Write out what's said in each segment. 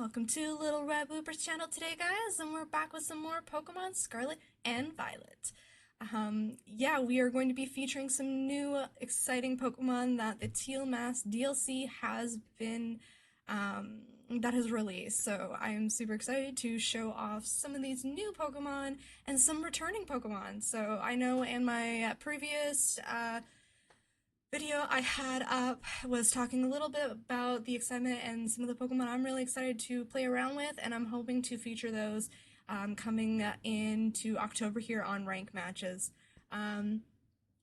Welcome to Little Red Bloopers channel today, guys, and we're back with some more Pokemon Scarlet and Violet. Yeah, we are going to be featuring some new exciting Pokemon that the Teal Mask DLC has been, that has released. So I am super excited to show off some of these new Pokemon and some returning Pokemon. So I know in my previous, video I had up was talking a little bit about the excitement and some of the Pokemon I'm really excited to play around with, and I'm hoping to feature those coming into October here on rank matches.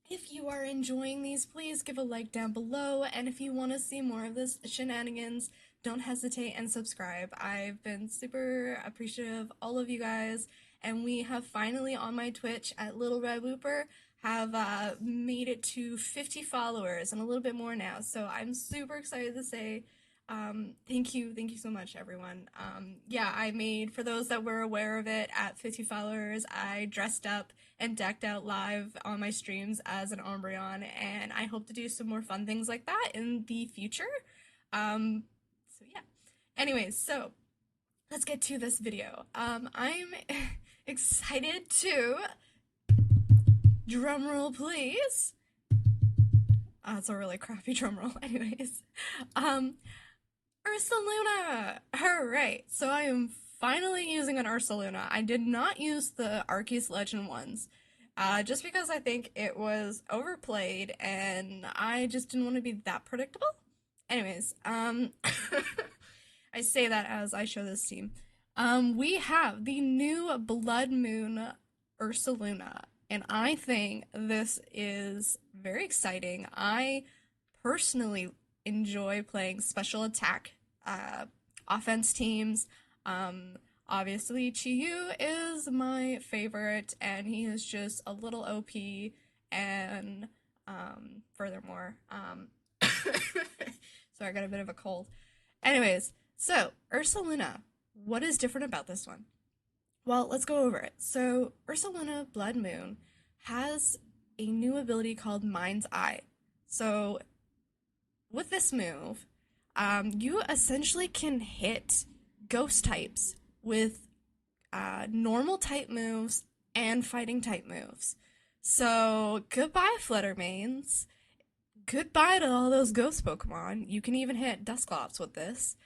If you are enjoying these, please give a like down below, and if you want to see more of this shenanigans, don't hesitate and subscribe. I've been super appreciative of all of you guys, and we have finally on my Twitch at Little Red Whooper have made it to 50 followers and a little bit more now. So I'm super excited to say thank you so much, everyone. Yeah, I made, for those that were aware of it, at 50 followers, I dressed up and decked out live on my streams as an Umbreon, and I hope to do some more fun things like that in the future. So yeah. Anyways, so let's get to this video. I'm excited to, drum roll please. It's a really crappy drum roll. Anyways, Ursaluna! Alright, so I am finally using an Ursaluna. I did not use the Arceus Legend ones, just because I think it was overplayed and I just didn't want to be that predictable. Anyways, I say that as I show this team. We have the new Blood Moon Ursaluna, and I think this is very exciting. I personally enjoy playing special attack offense teams. Obviously, Chiyu is my favorite, and he is just a little OP, and furthermore, sorry, I got a bit of a cold. Anyways, so Ursaluna, what is different about this one? Well, let's go over it. So, Ursaluna Bloodmoon has a new ability called Mind's Eye. So, with this move, you essentially can hit ghost types with normal type moves and fighting type moves. So, goodbye, Fluttermanes. Goodbye to all those ghost Pokemon. You can even hit Dusclops with this,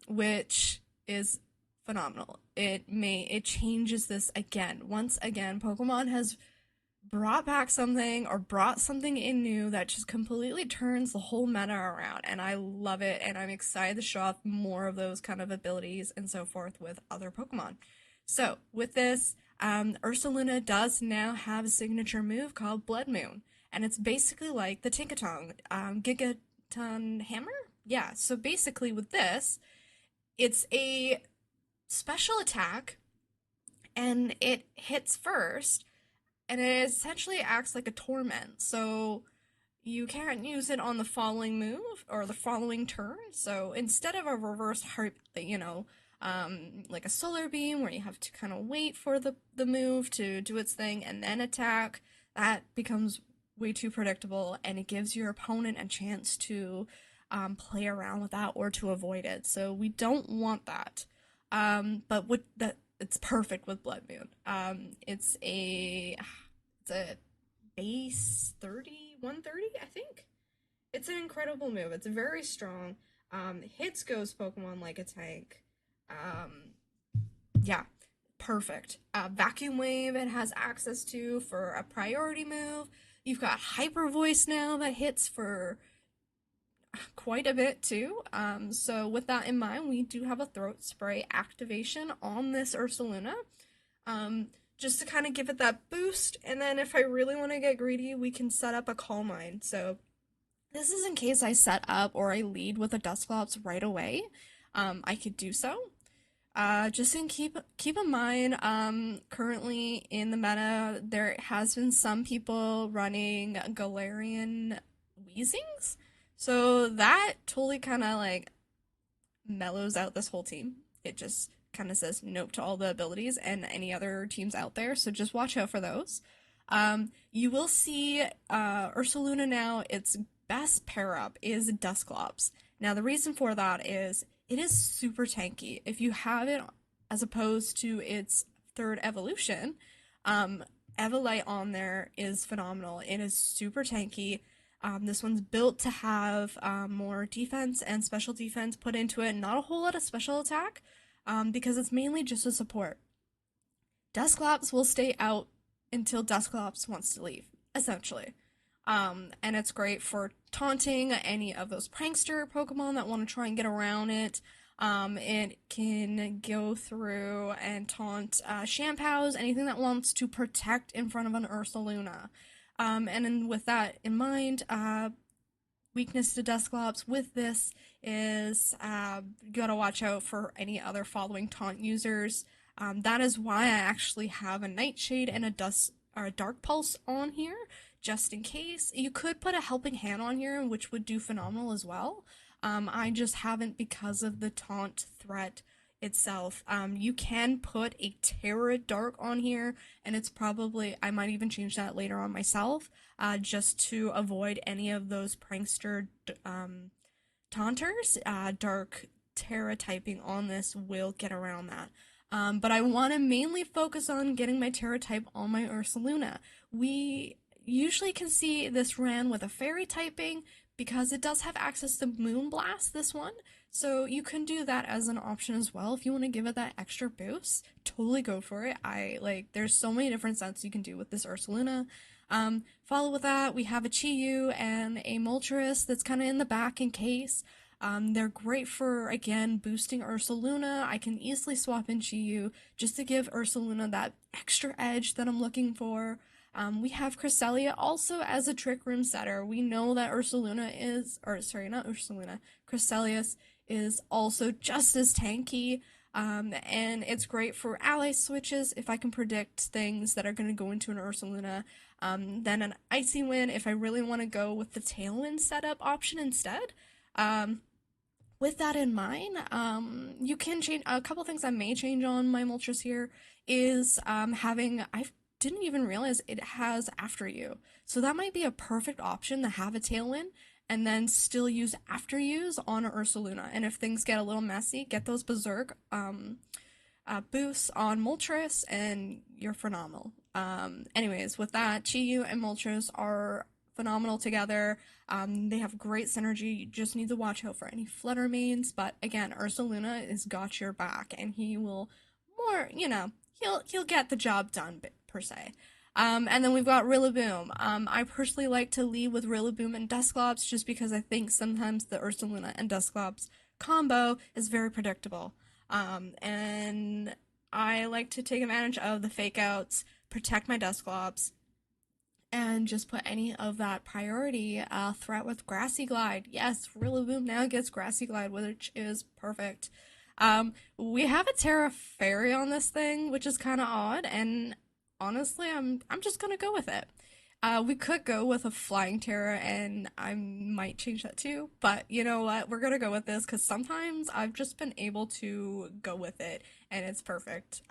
which is phenomenal. It changes this again. Once again, Pokemon has brought back something or brought something in new that just completely turns the whole meta around, and I love it, and I'm excited to show off more of those kind of abilities and so forth with other Pokemon. So with this, Ursaluna does now have a signature move called Blood Moon, and it's basically like the Tinkaton Gigaton Hammer? Yeah, so basically with this, it's a special attack, and it hits first, and it essentially acts like a torment. So you can't use it on the following move or the following turn. So instead of a reverse heart, like a solar beam where you have to kind of wait for the move to do its thing and then attack, that becomes way too predictable, and it gives your opponent a chance to play around with that or to avoid it. So we don't want that. But with that, it's perfect with Blood Moon. It's a base 30, 130, I think. It's an incredible move. It's very strong. Hits ghost Pokemon like a tank. Yeah, perfect. Vacuum Wave it has access to for a priority move. You've got Hyper Voice now that hits for quite a bit too. So with that in mind, we do have a throat spray activation on this Ursaluna, just to kind of give it that boost. And then if I really want to get greedy, we can set up a Calm Mind. So this is in case I set up or I lead with a Dusclops right away. I could do so. Just in keep in mind, currently in the meta, there has been some people running Galarian Weezings. So that totally kind of like mellows out this whole team. It just kind of says nope to all the abilities and any other teams out there. So just watch out for those. You will see Ursaluna now, its best pair up is Dusclops. Now the reason for that is it is super tanky. If you have it as opposed to its third evolution, um, Evolite on there is phenomenal. It is super tanky. This one's built to have more defense and special defense put into it, not a whole lot of special attack, because it's mainly just a support. Dusclops will stay out until Dusclops wants to leave, essentially. And it's great for taunting any of those prankster Pokemon that want to try and get around it. It can go through and taunt Shampows, anything that wants to protect in front of an Ursaluna. And then with that in mind, weakness to Dusclops with this is you gotta watch out for any other following taunt users. That is why I actually have a Nightshade and a Dark Pulse on here, just in case. You could put a Helping Hand on here, which would do phenomenal as well. I just haven't because of the taunt threat itself. You can put a Terra Dark on here, and it's probably, I might even change that later on myself, just to avoid any of those prankster taunters. Dark Terra typing on this will get around that. But I want to mainly focus on getting my Terra type on my Ursaluna. We usually can see this ran with a Fairy typing because it does have access to Moonblast, this one. So you can do that as an option as well if you want to give it that extra boost. Totally go for it. There's so many different sets you can do with this Ursaluna. Follow with that, we have a Chi-Yu and a Moltres that's kind of in the back in case. They're great for, again, boosting Ursaluna. I can easily swap in Chi-Yu just to give Ursaluna that extra edge that I'm looking for. We have Cresselia also as a Trick Room setter. We know that Ursaluna is, or sorry, not Ursaluna, Cresselia is also just as tanky. And it's great for ally switches if I can predict things that are going to go into an Ursaluna. Then an Icy Wind if I really want to go with the Tailwind setup option instead. With that in mind, you can change a couple things I may change on my Moltres here is I didn't even realize it has After You. So that might be a perfect option to have a Tailwind and then still use After Yous on Ursaluna. And if things get a little messy, get those Berserk boosts on Moltres and you're phenomenal. Anyways, with that, Chi-Yu and Moltres are phenomenal together. They have great synergy. You just need to watch out for any Fluttermanes. But again, Ursaluna has got your back, and he will he'll get the job done per se. And then we've got Rillaboom. I personally like to lead with Rillaboom and Dusclops just because I think sometimes the Ursaluna and Dusclops combo is very predictable. And I like to take advantage of the fake outs, protect my Dusclops, and just put any of that priority threat with Grassy Glide. Yes, Rillaboom now gets Grassy Glide, which is perfect. We have a Terra Fairy on this thing, which is kind of odd, and honestly, I'm just gonna go with it. We could go with a Flying Terra, and I might change that too, but you know what? We're gonna go with this because sometimes I've just been able to go with it, and it's perfect.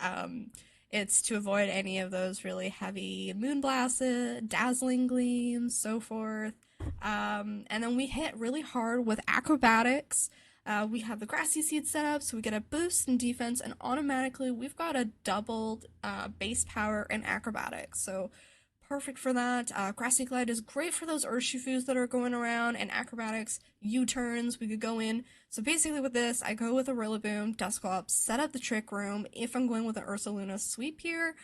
It's to avoid any of those really heavy Moonblasts, Dazzling Gleams, so forth. And then we hit really hard with Acrobatics. We have the Grassy Seed set up, so we get a boost in defense, and automatically we've got a doubled base power in Acrobatics. So perfect for that. Grassy Glide is great for those Urshifus that are going around, and Acrobatics, U-turns, we could go in. So basically with this, I go with a Rillaboom, Dusclops, set up the Trick Room if I'm going with an Ursaluna sweep here,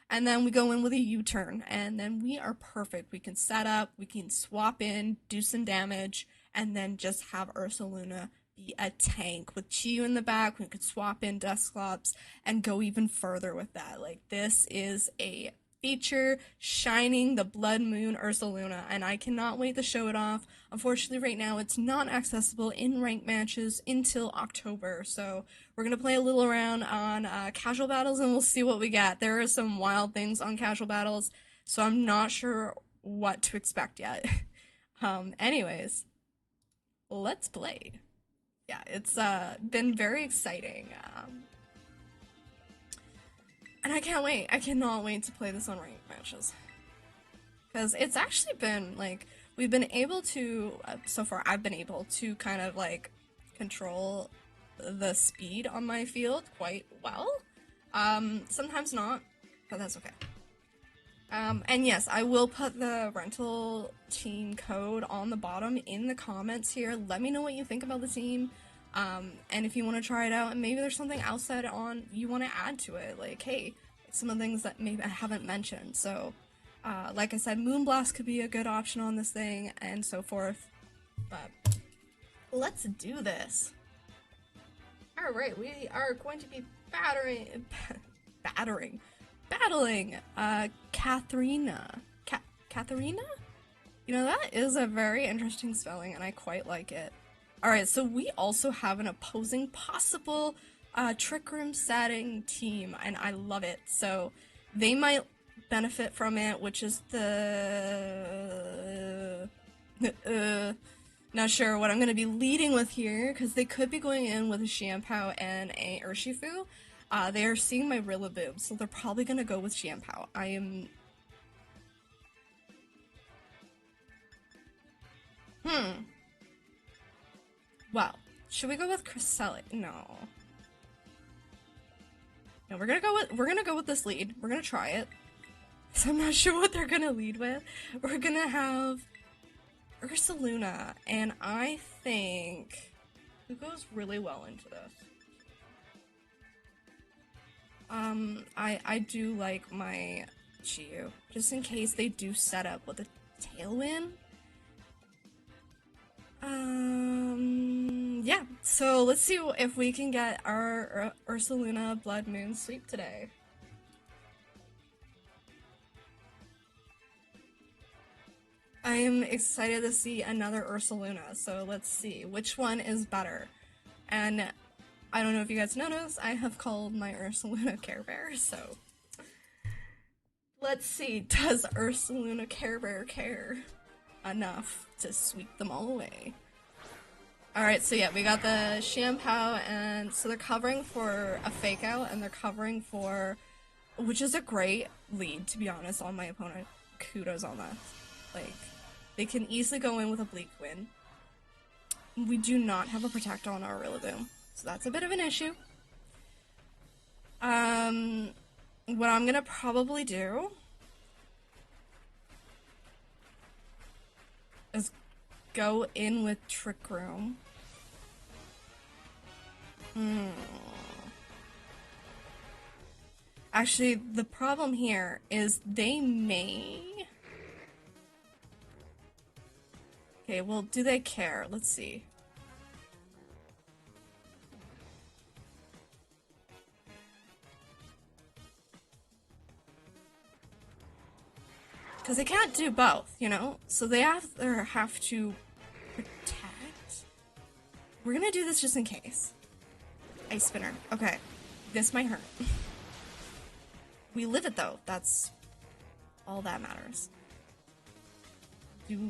and then we go in with a U-turn, and then we are perfect. We can set up, we can swap in, do some damage, and then just have Ursaluna be a tank with Chi-Yu in the back. We could swap in Dusclops and go even further with that. Like, this is a feature shining the Blood Moon Ursaluna, and I cannot wait to show it off. Unfortunately, right now it's not accessible in ranked matches until October, so we're gonna play a little around on casual battles and we'll see what we get. There are some wild things on casual battles, so I'm not sure what to expect yet. Anyways, let's play. Yeah, it's been very exciting. And I can't wait. I cannot wait to play this on ranked matches. Because it's actually been, like, we've been able to, so far I've been able to kind of, like, control the speed on my field quite well. Sometimes not, but that's okay. And yes, I will put the rental team code on the bottom in the comments here. Let me know what you think about the team. And if you want to try it out, and maybe there's something else that you want to add to it, like, hey, some of the things that maybe I haven't mentioned. So, like I said, Moonblast could be a good option on this thing, and so forth. But let's do this. Alright, we are going to be battling Katharina. Katharina? You know, that is a very interesting spelling, and I quite like it. Alright, so we also have an opposing possible Trick Room setting team, and I love it. So they might benefit from it, which is the... not sure what I'm going to be leading with here, because they could be going in with a Xianpao and a Urshifu. They are seeing my Rillaboom, so they're probably going to go with Xianpao. I am... Well, should we go with Cresselia? No. No, we're gonna go with this lead. We're gonna try it. So I'm not sure what they're gonna lead with. We're gonna have Ursaluna, and I think who goes really well into this? I do like my Chiyu, just in case they do set up with a Tailwind. Yeah, so let's see if we can get our Ursaluna Bloodmoon sweep today. I am excited to see another Ursaluna, so let's see which one is better. And I don't know if you guys noticed, I have called my Ursaluna Care Bear, so let's see, does Ursaluna Care Bear care enough to sweep them all away? Alright, so yeah, we got the Xianpao, and so they're covering for a Fake Out, and they're covering for, which is a great lead, to be honest, on my opponent. Kudos on that. Like, they can easily go in with a Bleak Wind. We do not have a Protect on our Rillaboom, so that's a bit of an issue. What I'm gonna probably do is go in with Trick Room. Actually, the problem here is they may... Okay, well, do they care? Let's see. Because they can't do both, you know? So they either have to protect. We're gonna do this just in case. Ice Spinner. Okay. This might hurt. We live it though. That's all that matters.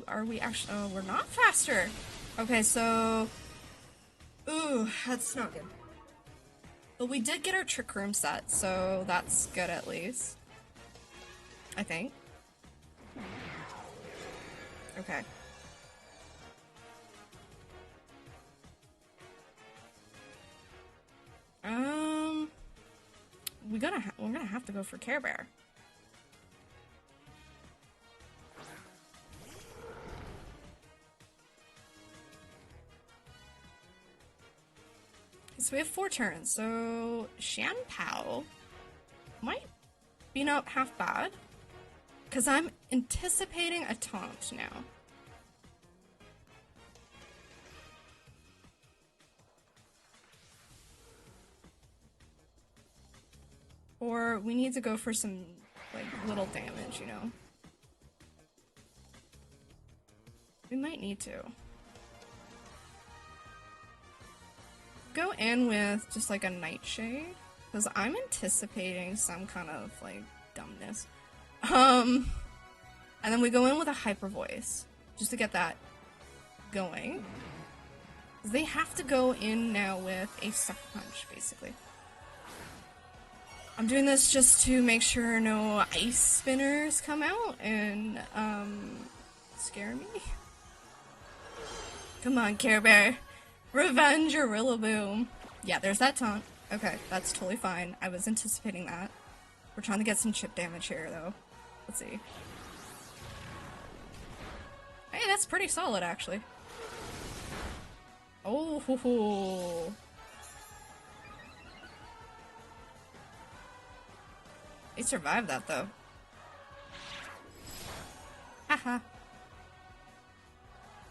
Are we actually... Oh, we're not faster. Okay, so... Ooh, that's not good. But we did get our Trick Room set, so that's good at least. I think. Okay. We're gonna have to go for Care Bear. So we have 4 turns, so Xianpao might be not half bad, because I'm anticipating a taunt now. Or we need to go for some, like, little damage, you know? We might need to. Go in with just like a Nightshade, because I'm anticipating some kind of like dumbness. And then we go in with a Hyper Voice just to get that going. They have to go in now with a Sucker Punch, basically. I'm doing this just to make sure no Ice Spinners come out and scare me. Come on, Care Bear. Revenge your Rillaboom. Yeah, there's that taunt. Okay, that's totally fine. I was anticipating that. We're trying to get some chip damage here, though. Let's see. Hey, that's pretty solid, actually. Oh, hoo, hoo. They survived that, though. Haha.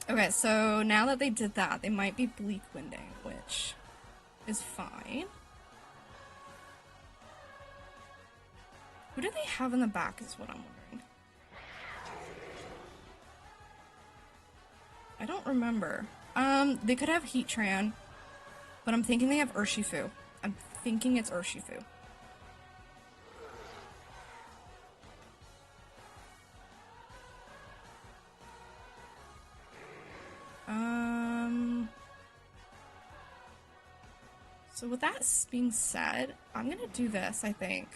Okay, so now that they did that, they might be bleak winding, which is fine. Who do they have in the back is what I'm wondering. I don't remember. They could have Heatran, but I'm thinking they have Urshifu. I'm thinking it's Urshifu. So with that being said, I'm gonna do this, I think.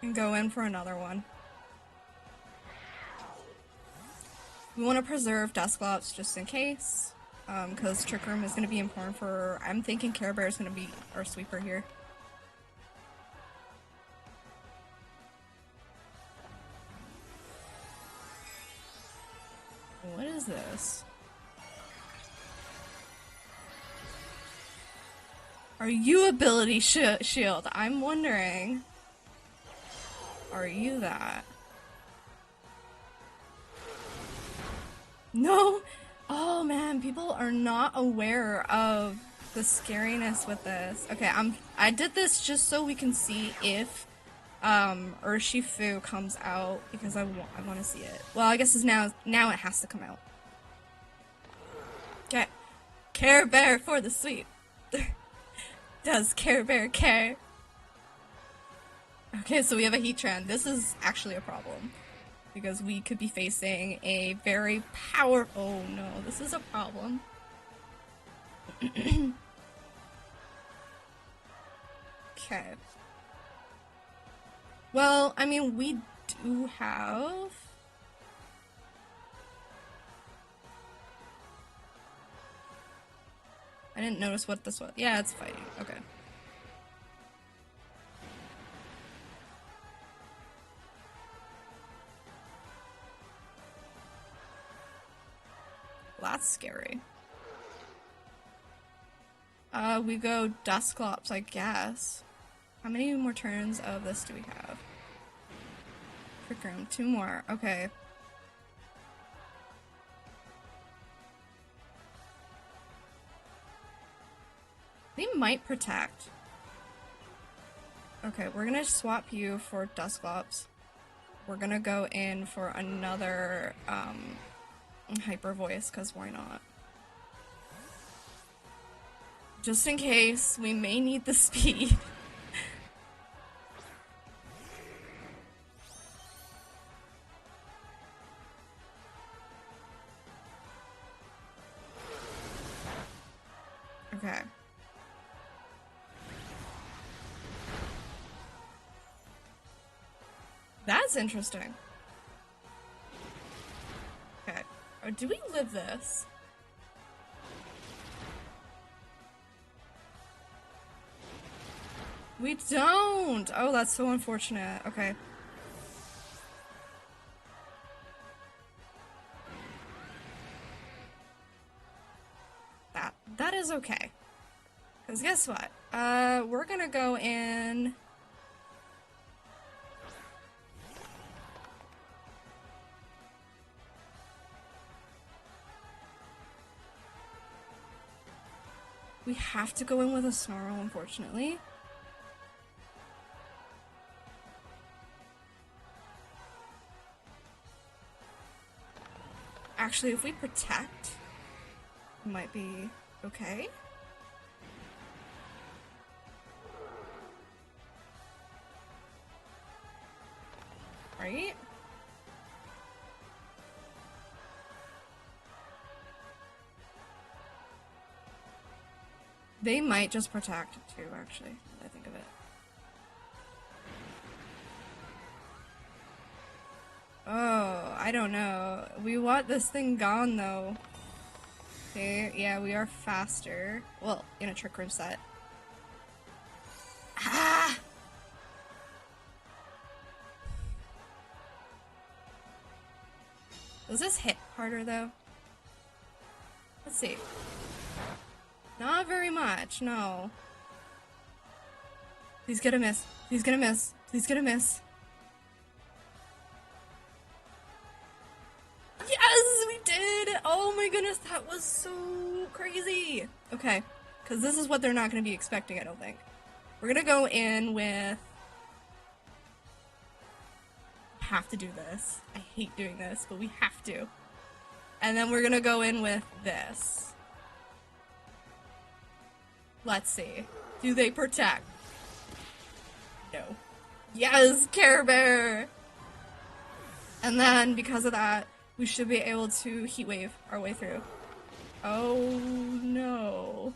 And go in for another one. We want to preserve Dusclops just in case, because Trick Room is going to be important for... I'm thinking Care Bear is going to be our sweeper here. What is this? Are you ability shield? I'm wondering. Are you that? No! Oh man, people are not aware of the scariness with this. Okay, I did this just so we can see if Urshifu comes out, because I want to see it. Well, I guess it's now it has to come out. Okay. Care Bear for the sweep. Does Care Bear care? Okay, so we have a Heatran. This is actually a problem, because we could be facing a very powerful... Oh no, this is a problem. Okay. Well, I mean, we do have... I didn't notice what this was. Yeah, it's fighting. Okay. Well, that's scary. We go Dusclops, I guess. How many more turns of this do we have? Trick Room, 2 more. Okay. They might protect. Okay, we're gonna swap you for Dusclops. We're gonna go in for another Hyper Voice, because why not? Just in case, we may need the speed. Okay. That's interesting. Okay. Or do we live this? We don't! Oh, that's so unfortunate. Okay. That is okay. Because guess what? We're gonna go in... We have to go in with a Snarl, unfortunately. Actually, if we protect, it might be okay. Right? They might just protect too, actually, when I think of it. Oh, I don't know. We want this thing gone, though. Okay, yeah, we are faster. Well, in a Trick Room set. Ah! Does this hit harder, though? Let's see. Not very much, no. Please get a miss. Please get a miss. Please get a miss. Yes, we did! Oh my goodness, that was so crazy. Okay, because this is what they're not going to be expecting, I don't think. We're going to go in with... have to do this. I hate doing this, but we have to. And then we're going to go in with this. Let's see. Do they protect? No. Yes, Care Bear! And then, because of that, we should be able to Heat Wave our way through. Oh no.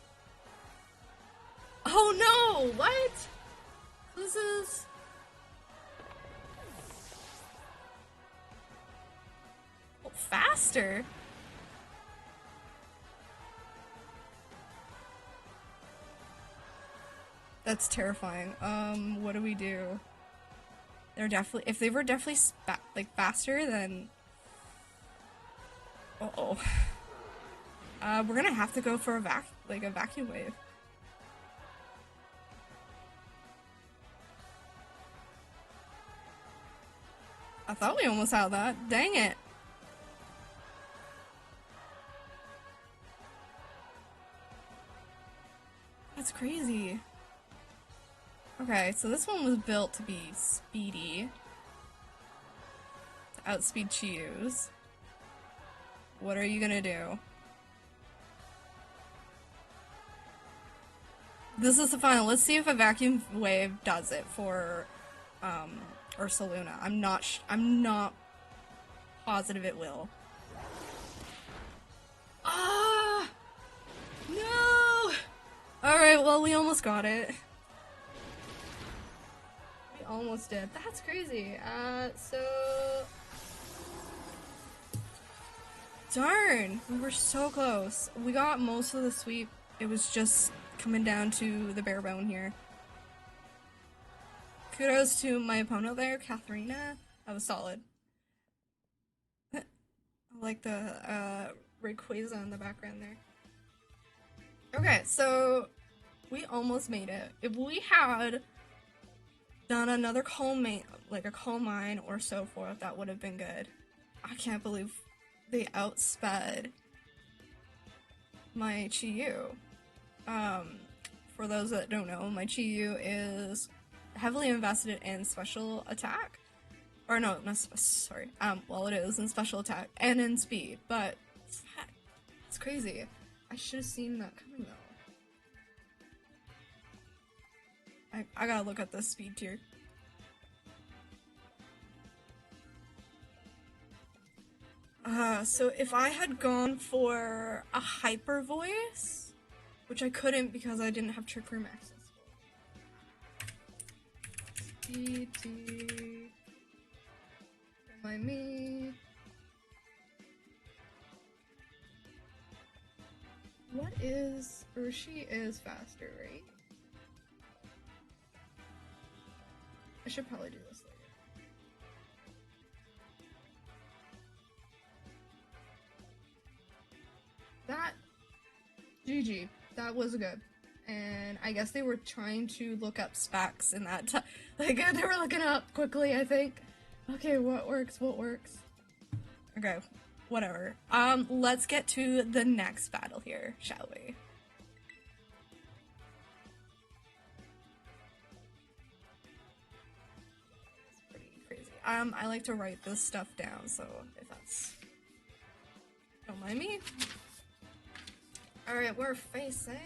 Oh no! What? This is... oh, faster? That's terrifying. What do we do? They're definitely... if they were definitely like faster, then... uh-oh. We're gonna have to go for a vacuum wave. I thought we almost had that. Dang it. That's crazy. Okay, so this one was built to be speedy. To outspeed Chiyus. What are you gonna do? This is the final. Let's see if a vacuum wave does it for Ursaluna. I'm not positive it will. Ah! No! Alright, well, we almost got it. We almost did. That's crazy. So... darn! We were so close. We got most of the sweep. It was just coming down to the bare bone here. Kudos to my opponent there, Katharina. That was solid. I like the Rayquaza in the background there. Okay, so we almost made it. If we had done another Calm Mine or so forth, that would have been good. I can't believe they outsped my Chiyu. For those that don't know, my Chiyu is heavily invested in special attack. Or no, not sorry. Well, it is in special attack and in speed, but it's crazy. I should have seen that coming though. I gotta look at the speed tier. So if I had gone for a hyper voice, which I couldn't because I didn't have Trick Room access. Speed tier. Don't mind me. What is... Urshi is faster, right? I should probably do this later. That... GG. That was good. And I guess they were trying to look up specs in that time. Like, they were looking up quickly, I think. Okay, what works? What works? Okay, whatever. Let's get to the next battle here, shall we? It's pretty crazy. I like to write this stuff down, so if that's... don't mind me. Alright, we're facing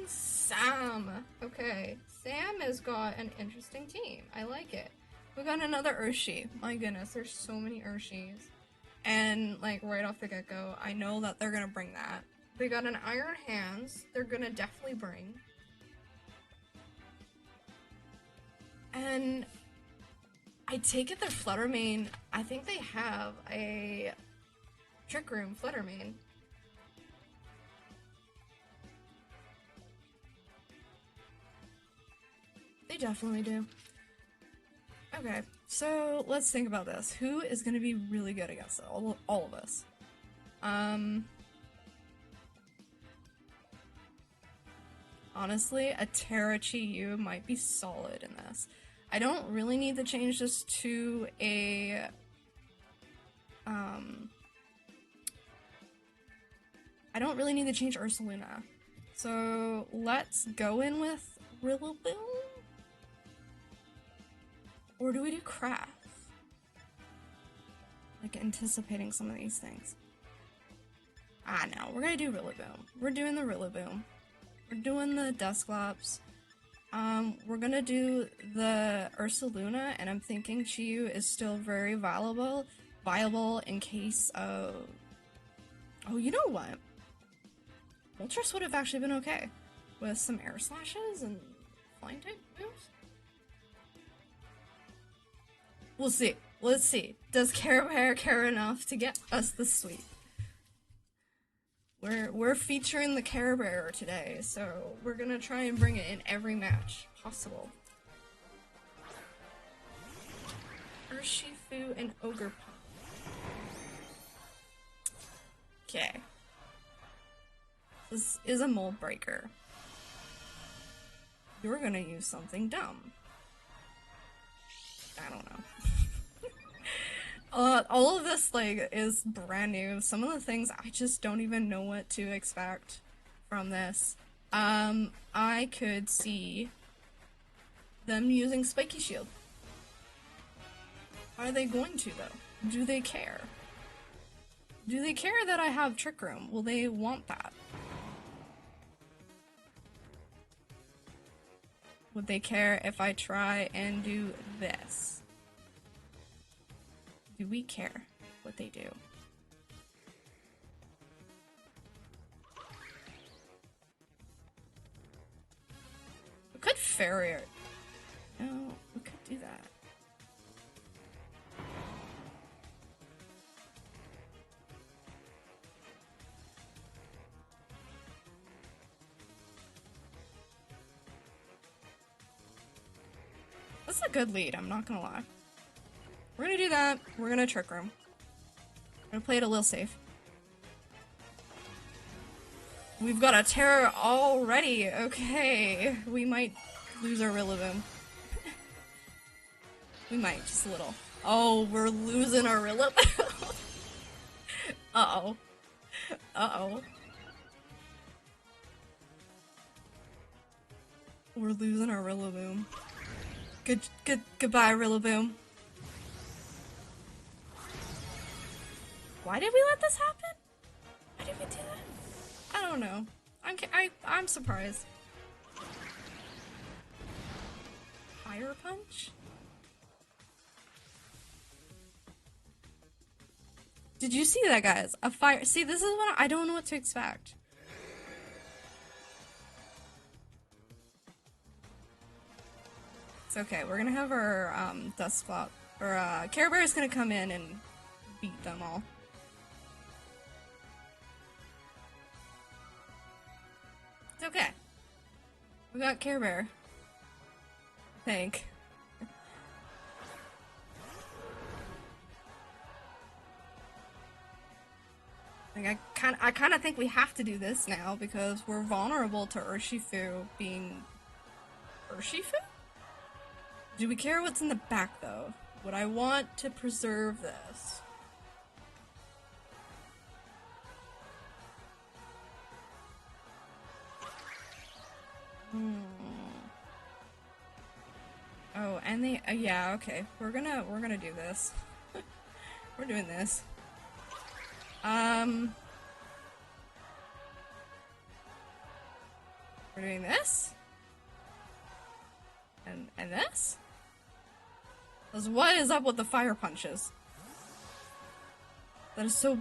Sam. Okay, Sam has got an interesting team. I like it. We got another Urshi. My goodness, there's so many Urshis. And, like, right off the get-go, I know that they're gonna bring that. They got an Iron Hands. They're gonna definitely bring. And I take it that Fluttermane, I think they have a Trick Room Fluttermane. They definitely do. Okay, so let's think about this. Who is going to be really good against it? All of us. Honestly, a Terrachi might be solid in this. I don't really need to change this to a I don't really need to change Ursaluna. So let's go in with Rillaboom? Or do we do Craft? Like anticipating some of these things. Ah no, we're gonna do Rillaboom. We're doing the Rillaboom. We're doing the Dusclops. We're gonna do the Ursaluna, and I'm thinking Chiyu is still very viable in case of... Oh, you know what? Moltres would have actually been okay with some air slashes and flying type moves. We'll see. Let's see. Does Care Bear care enough to get us the sweep? We're featuring the Care Bear today, so we're gonna try and bring it in every match possible. Urshifu and Ogerpon. Okay. This is a mold breaker. You're gonna use something dumb. I don't know. All of this, like, is brand new. Some of the things I just don't even know what to expect from this. I could see them using Spiky Shield. Are they going to, though? Do they care? Do they care that I have Trick Room? Will they want that? Would they care if I try and do this? Do we care what they do? We could fairy it. No, we could do that. That's a good lead, I'm not gonna lie. We're gonna do that. We're gonna Trick Room. We're gonna play it a little safe. We've got a terror already. Okay. We might lose our Rillaboom. We might, just a little. Oh, we're losing our Rillaboom. Uh-oh. Uh-oh. We're losing our Rillaboom. Goodbye, Rillaboom. Why did we let this happen? Why did we do that? I don't know. I'm surprised. Fire punch? Did you see that, guys? A fire. See, this is what I don't know what to expect. It's okay. We're gonna have our Dusclop or Care Bear is gonna come in and beat them all. It's okay. We got Care Bear. I think. Like I kind of think we have to do this now because we're vulnerable to Urshifu being Urshifu? Do we care what's in the back though? Would I want to preserve this? Oh, and they yeah, okay. We're gonna do this. We're doing this. We're doing this? And this? Because what is up with the fire punches? That is so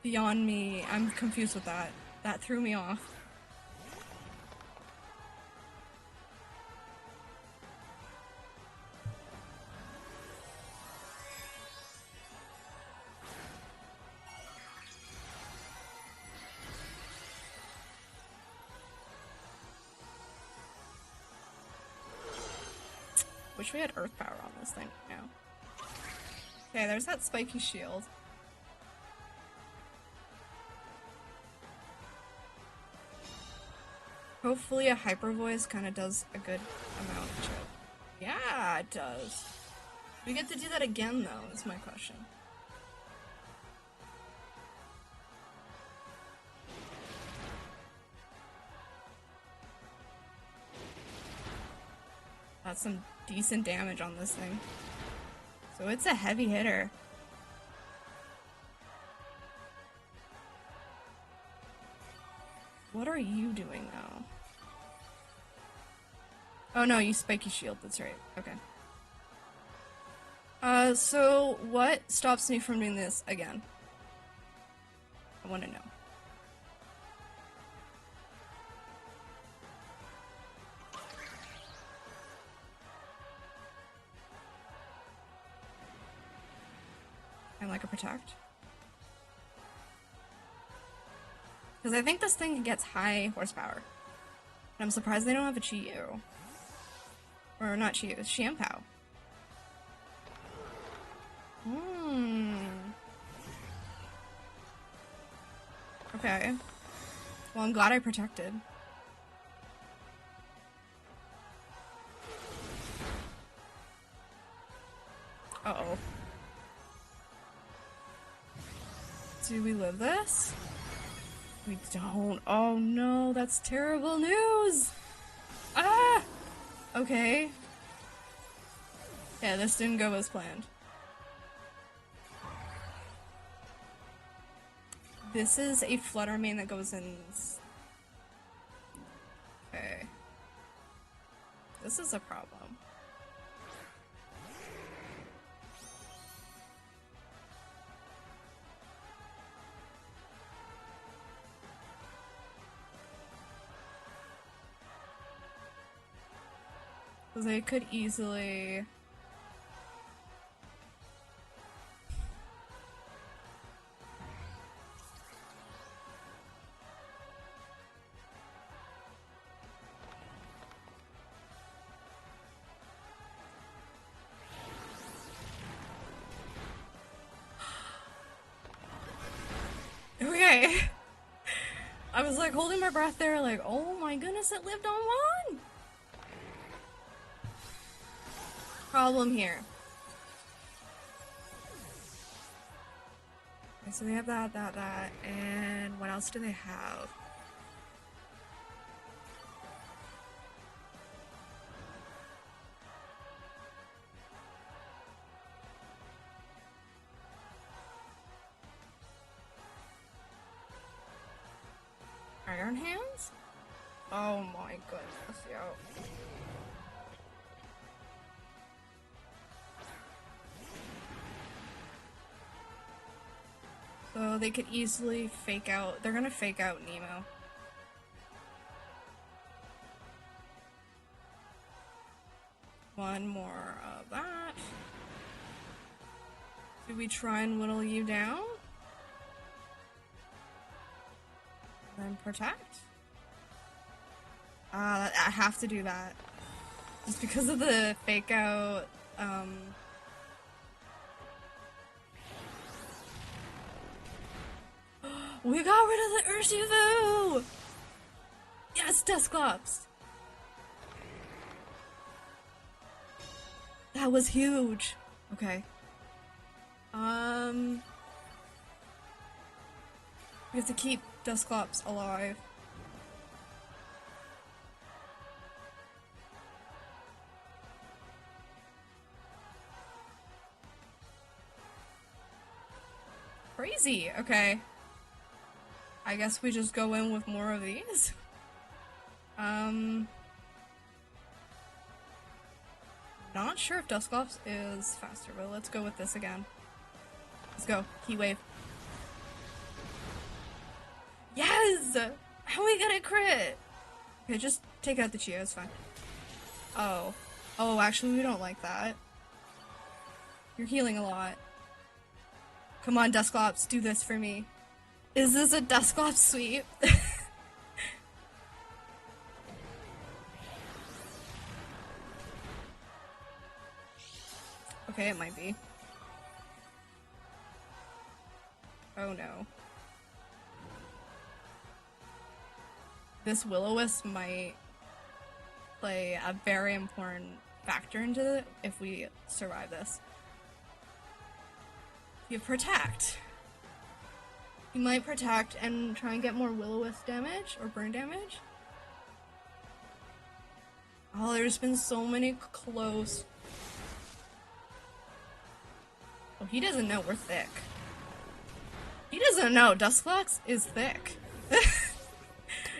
beyond me. I'm confused with that. That threw me off. wish we had Earth Power on this thing now. Okay, there's that spiky shield. Hopefully a Hyper Voice kind of does a good amount of it. Yeah, it does. We get to do that again, though, is my question. That's some decent damage on this thing. So it's a heavy hitter. What are you doing now? Oh no, you spiky shield, that's right. Okay. So what stops me from doing this again? I want to know. And like a protect? Because I think this thing gets high horsepower. And I'm surprised they don't have a Chi-Yu. Or not Chi-Yu, it's Shampoo. Okay. Well, I'm glad I protected. Uh-oh. Do we live this? We don't. Oh no, that's terrible news! Ah! Okay. Yeah, this didn't go as planned. This is a Fluttermane that goes in... Okay. This is a problem. Because they could easily... Okay. I was like holding my breath there, like, oh my goodness, it lived on one! Problem here. Okay, so they have that, and what else do they have? Iron Hands? Oh my goodness, yo. So they could easily fake out. They're gonna fake out Nemo. One more of that. Do we try and whittle you down? Then protect? I have to do that. Just because of the fake out, we got rid of the Ursaluna! Yes, Dusclops! That was huge! Okay. We have to keep Dusclops alive. Crazy, okay. I guess we just go in with more of these. Not sure if Dusclops is faster, but let's go with this again. Let's go. Heat Wave. Yes! How we get a crit? Okay, just take out the Chi-Yu, it's fine. Oh. Oh, actually, we don't like that. You're healing a lot. Come on, Dusclops, do this for me. Is this a Dusclops sweep? Okay, it might be. Oh no. This Will-O-Wisp might play a very important factor into it if we survive this. You protect. You might protect and try and get more Will-O-Wisp damage or burn damage. Oh, there's been so many close. Oh, he doesn't know we're thick. He doesn't know Dusclops is thick.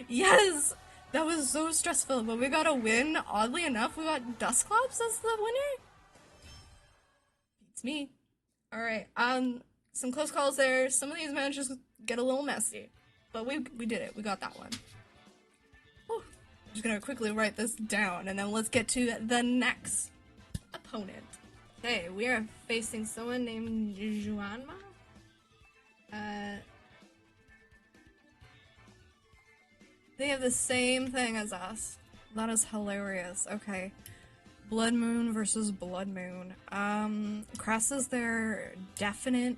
Yes! That was so stressful, but we got a win. Oddly enough, we got Dusclops as the winner. Beats me. Alright, some close calls there. Some of these matches get a little messy. But we did it. We got that one. Whew. I'm just gonna quickly write this down, and then let's get to the next opponent. Okay, we are facing someone named Juanma. They have the same thing as us. That is hilarious. Okay. Blood Moon versus Blood Moon. Cress is their definite.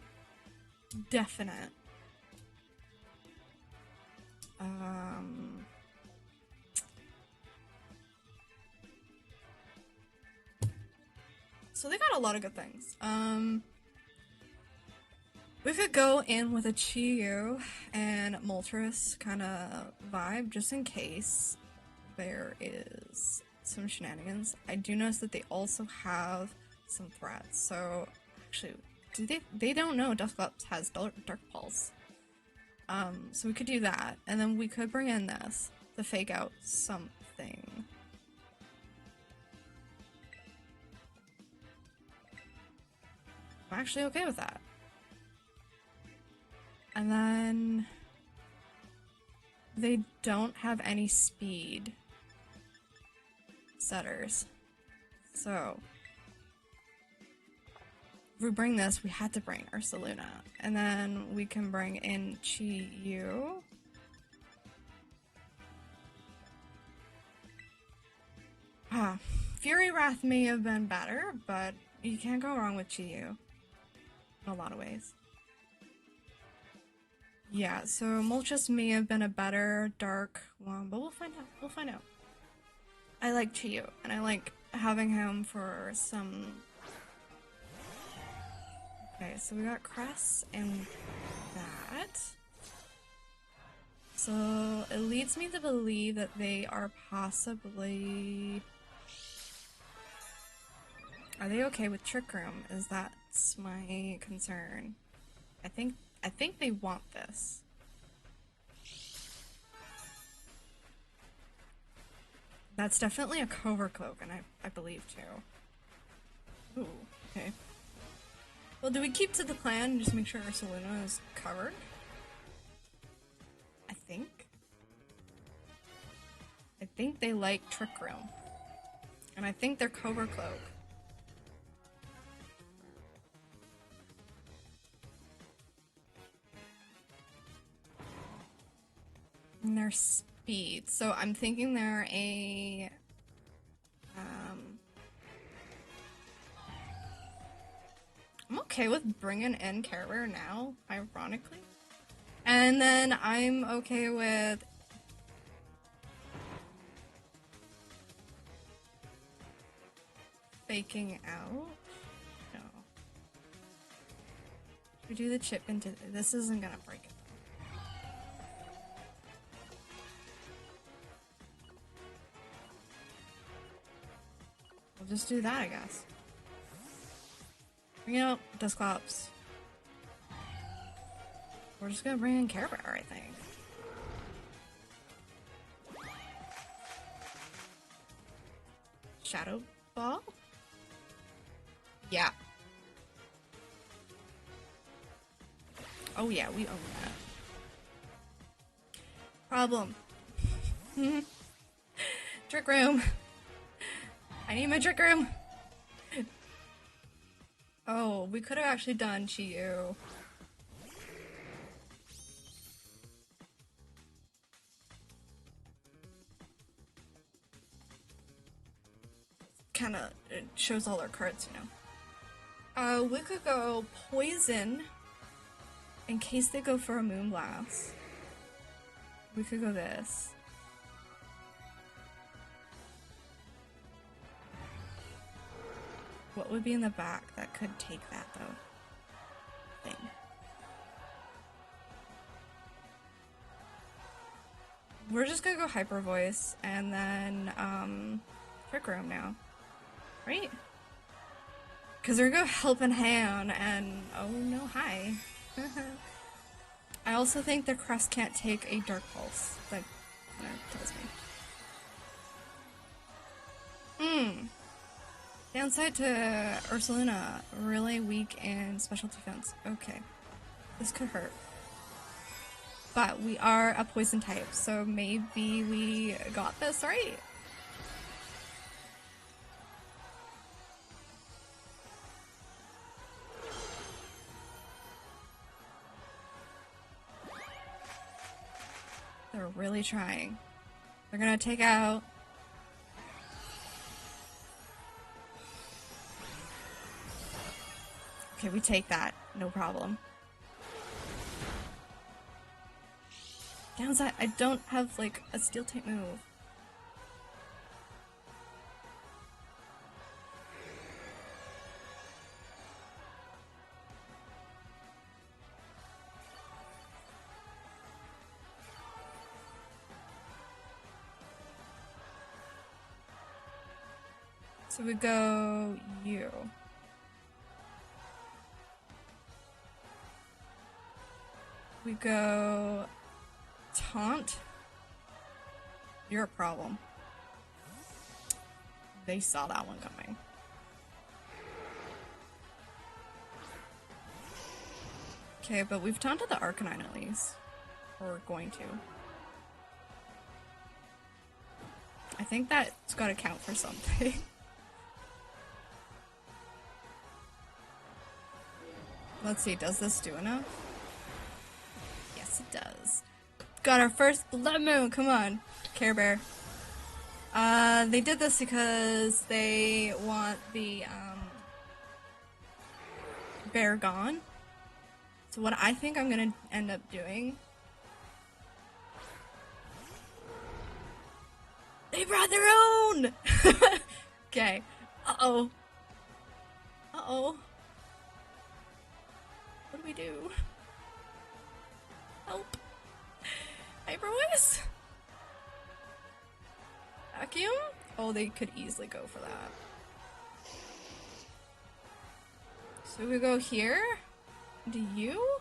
So they got a lot of good things. We could go in with a Chiyu and Moltres kind of vibe, just in case there is some shenanigans. I do notice that they also have some threats, so actually, they don't know Dusclops has Dark Pulse. So we could do that, and then we could bring in this to fake out something. I'm actually okay with that. And then they don't have any speed setters. So if we bring this, we had to bring Ursaluna. And then we can bring in Chiyu. Fury Wrath may have been better, but you can't go wrong with Chiyu in a lot of ways. Yeah, so Moltres may have been a better dark one, but we'll find out. We'll find out. I like Chiyu, and I like having him for some... Okay, so we got Cress and that. So it leads me to believe that they are possibly... Are they okay with Trick Room? That's my concern. I think they want this. That's definitely a Covert Cloak, and I believe too. Ooh, okay. Well, do we keep to the plan and just make sure Ursaluna is covered? I think they like Trick Room. And I think they're Covert Cloak. And their speed. So I'm thinking they're a... I'm okay with bringing in Care Bear now, ironically. And then I'm okay with... faking out? No. We do the chip into... This isn't gonna break it. We'll just do that, I guess. Bring out Dusclops. We're just gonna bring in Care Bear, I think. Shadow Ball? Yeah. Oh yeah, we own that. Problem. Trick Room. I need my Trick Room. Oh, we could have actually done Chiyu. Kinda, it shows all our cards, you know. We could go poison in case they go for a moonblast. We could go this. What would be in the back that could take that though? Thing. We're just gonna go hyper voice and then trick room now. Right? Because we're gonna go helping hand and oh no, hi. I also think the crest can't take a dark pulse. That kind of tells me. Downside to Ursaluna, really weak in special defense. Okay. This could hurt. But we are a poison type, so maybe we got this right. They're really trying. They're gonna take out... Okay, we take that. No problem. Downside, I don't have, like, a steel type move. So we go you. We go taunt. You're a problem. They saw that one coming. Okay, but we've taunted the Arcanine at least. Or we're going to. I think that's gotta count for something. Let's see, does this do enough? Yes, it does. Got our first Blood Moon, come on, Care Bear. They did this because they want the, bear gone. So what I think I'm gonna end up doing... They brought their own! Okay. Uh-oh. Uh-oh. What do we do? Help. Hyper voice? Vacuum? Oh, they could easily go for that. So we go here? Do you?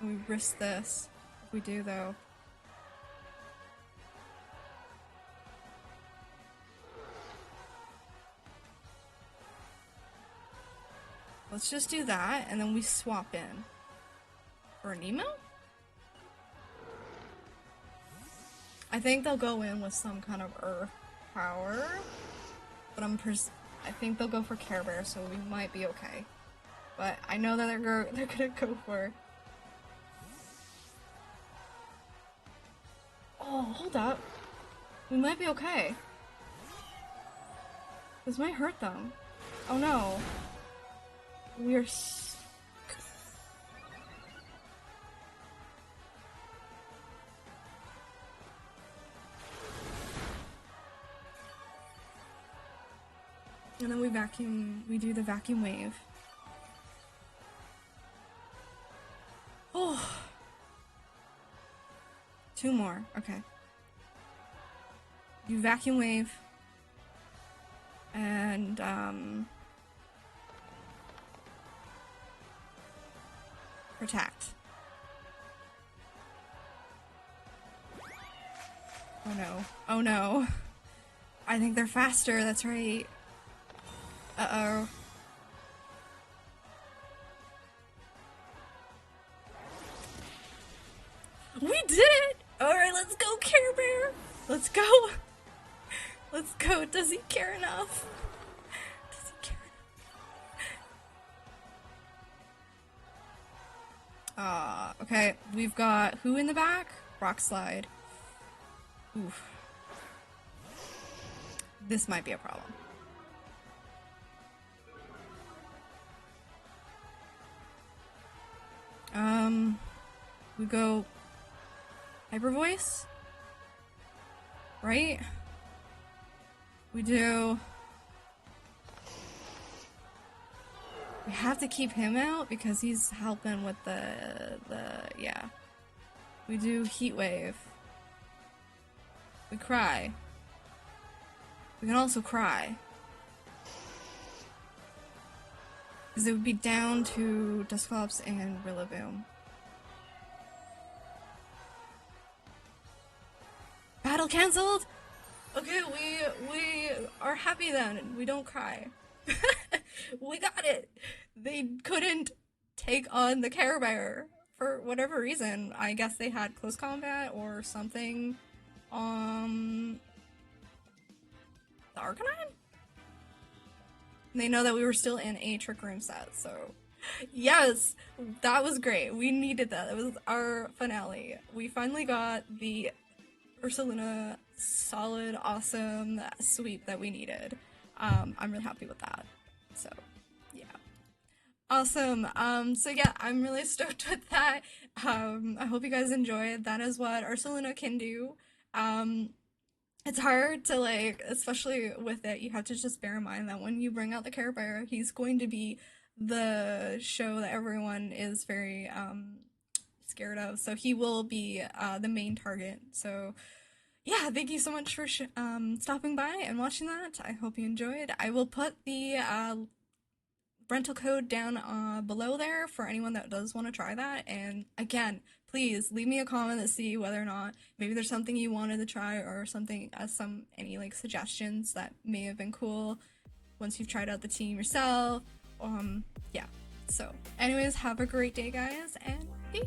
We risk this. If we do, though. Let's just do that, and then we swap in. For an emo? I think they'll go in with some kind of earth power. But I think they'll go for Care Bear, so we might be okay. But I know that they're gonna go for... Oh, hold up. We might be okay. This might hurt them. Oh no. We're and then we do the vacuum wave. Oh. 2 more, okay. Do vacuum wave. And, protect. Oh no. Oh no. I think they're faster, that's right. Uh-oh. We did it! Alright, let's go, Care Bear! Let's go! Let's go. Does he care enough? Does he care enough? Okay, we've got who in the back? Rock Slide. Oof. This might be a problem. We go Hyper Voice, right? We do. We have to keep him out because he's helping with yeah. We do Heat Wave. We cry. We can also cry. Because it would be down to Dusclops and Rillaboom. Battle cancelled? Okay, we are happy then. We don't cry. We got it. They couldn't take on the Care Bear for whatever reason. I guess they had close combat or something. The Arcanine? They know that we were still in a Trick Room set, so yes, that was great. We needed that. It was our finale. We finally got the Ursaluna solid, awesome sweep that we needed. I'm really happy with that. So, yeah. Awesome. So yeah, I'm really stoked with that. I hope you guys enjoyed. That is what Ursaluna can do. It's hard to like, especially with it, you have to just bear in mind that when you bring out the Care Bear, he's going to be the show that everyone is very scared of. So he will be the main target. So yeah, thank you so much for stopping by and watching that. I hope you enjoyed. I will put the rental code down below there for anyone that does want to try that. And again, please leave me a comment to see whether or not maybe there's something you wanted to try or something any like suggestions that may have been cool once you've tried out the team yourself. Yeah. So anyways, have a great day guys and peace.